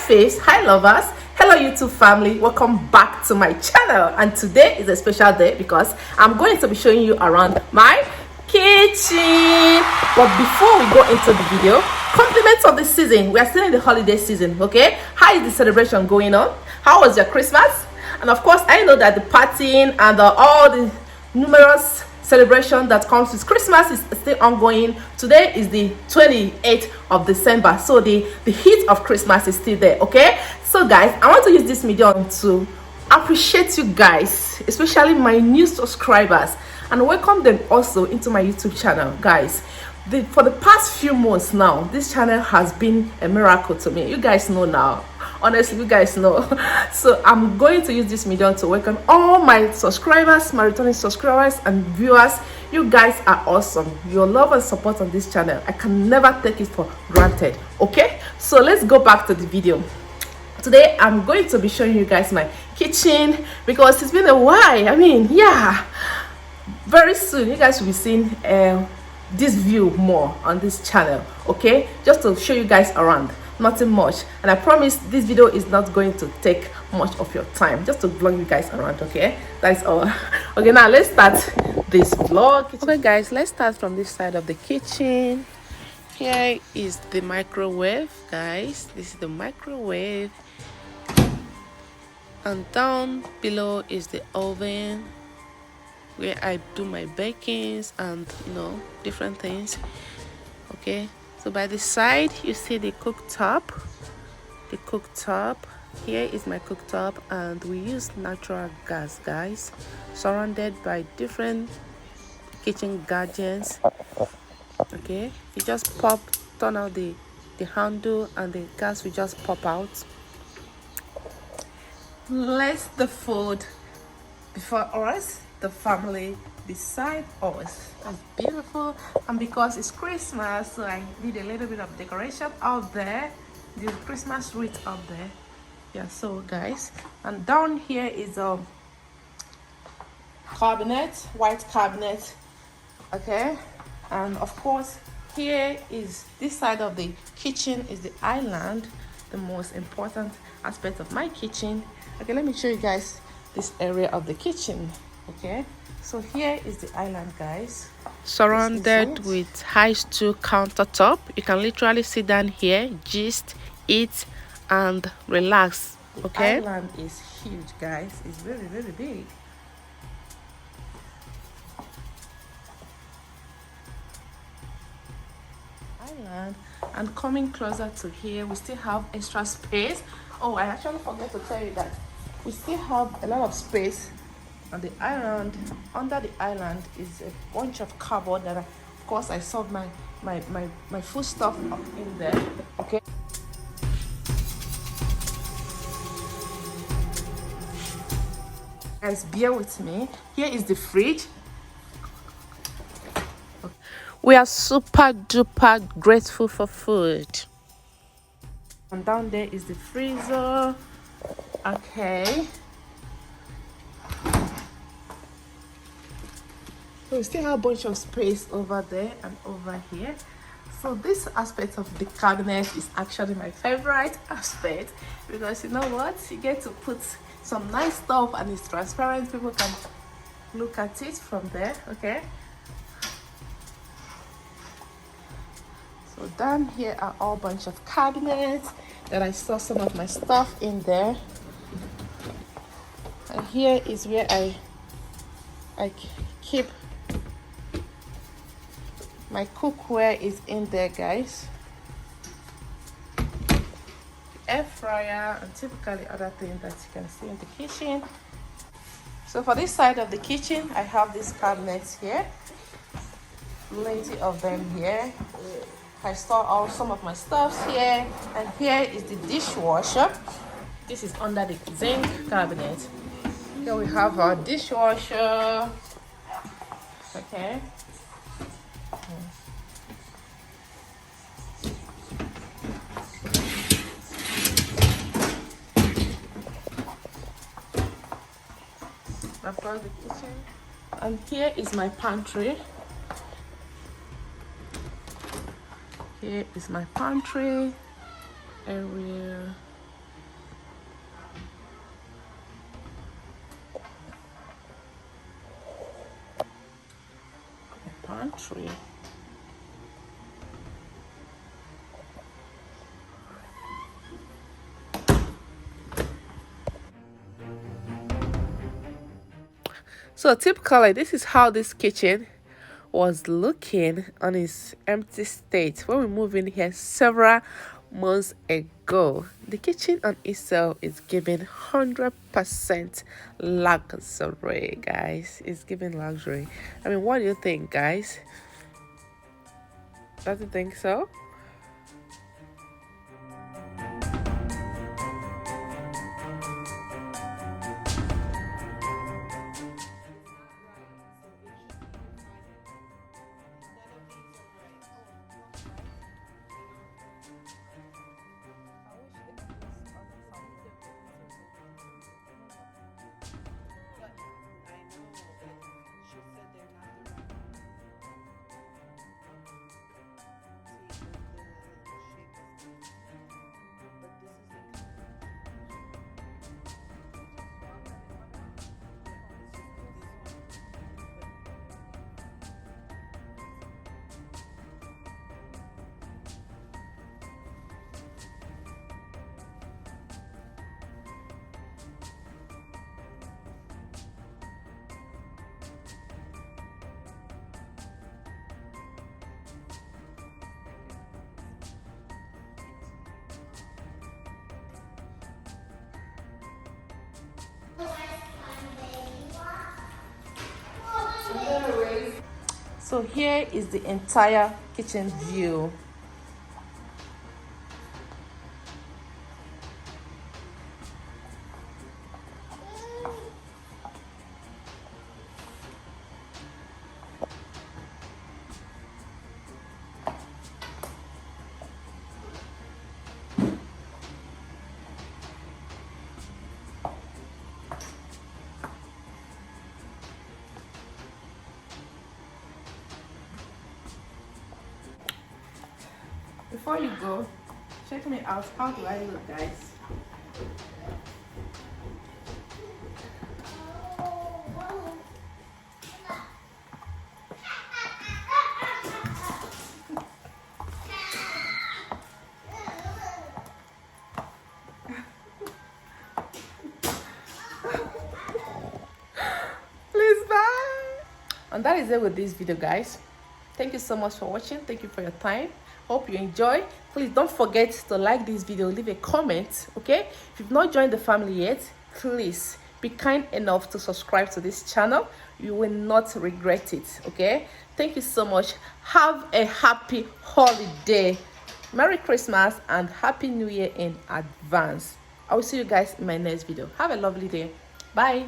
faves, hi lovers, hello YouTube family, welcome back to my channel. And today is a special day because I'm going to be showing you around my kitchen. But before we go into the video, compliments of the season. We are still in the holiday season, okay? How is the celebration going on? How was your Christmas? And of course, I know that the partying and all the numerous celebration that comes with Christmas is still ongoing. Today is the 28th of December, so the heat of Christmas is still there. Okay, so guys, I want to use this medium to appreciate you guys, especially my new subscribers, and welcome them also into my YouTube channel. Guys, for the past few months now, this channel has been a miracle to me. You guys know now, honestly, you guys know. So I'm going to use this medium to welcome all my subscribers, my returning subscribers and viewers. You guys are awesome. Your love and support on this channel, I can never take it for granted. Okay, so let's go back to the video. Today I'm going to be showing you guys my kitchen because it's been a while. I mean, yeah, very soon you guys will be seeing this view more on this channel. Okay, just to show you guys around, nothing much, and I promise this video is not going to take much of your time, just to vlog you guys around. Okay, that's all. Okay, now let's start this vlog. Okay guys, let's start from this side of the kitchen. Here is the microwave, guys. This is the microwave, and down below is the oven where I do my bakings and different things. Okay, so by the side you see the cooktop. Here is my cooktop, and we use natural gas, guys, surrounded by different kitchen gadgets. Okay, you just turn out the handle, and the gas will just pop out. Let the food before us, the family beside us. That's beautiful. And because it's Christmas, so I need a little bit of decoration out there, the Christmas wreath up there. Yeah, so guys, and down here is a cabinet, white cabinet. Okay, and of course here is this side of the kitchen is the island, the most important aspect of my kitchen. Okay, let me show you guys this area of the kitchen. Okay, so here is the island, guys, surrounded with high stool countertop. You can literally sit down here, gist, eat and relax. Okay, the island is huge, guys. It's very, very big. Island. And coming closer to here, we still have extra space. Oh, I actually forgot to tell you that we still have a lot of space on the island. Under the island is a bunch of cupboard that of course I serve my food stuff up in there. Okay, guys, bear with me. Here is the fridge. We are super duper grateful for food. And down there is the freezer. Okay, so we still have a bunch of space over there and over here. So this aspect of the cabinet is actually my favorite aspect, because you know what, you get to put some nice stuff and it's transparent. People can look at it from there. Okay, so down here are all bunch of cabinets that I saw some of my stuff in there. And here is where I keep my cookware is in there, guys. Air fryer and typically other things that you can see in the kitchen. So for this side of the kitchen, I have these cabinets here, plenty of them here. I store some of my stuffs here, and here is the dishwasher. This is under the zinc cabinet. Here we have our dishwasher. Okay. Across the kitchen, and here is my pantry. Here is my pantry area. luxury. So typically, this is how this kitchen was looking on its empty state when we moved in here several months ago. The kitchen on itself is giving 100% luxury, guys. It's giving luxury. I mean, what do you think, guys? Don't you think so? So here is the entire kitchen view. Before you go, check me out. How do I look, guys? Please bye. And that is it with this video, guys. Thank you so much for watching. Thank you for your time. Hope you enjoy. Please don't forget to like this video, leave a comment. Okay, if you've not joined the family yet, please be kind enough to subscribe to this channel. You will not regret it. Okay, thank you so much. Have a happy holiday, Merry Christmas and Happy New Year in advance. I will see you guys in my next video. Have a lovely day. Bye.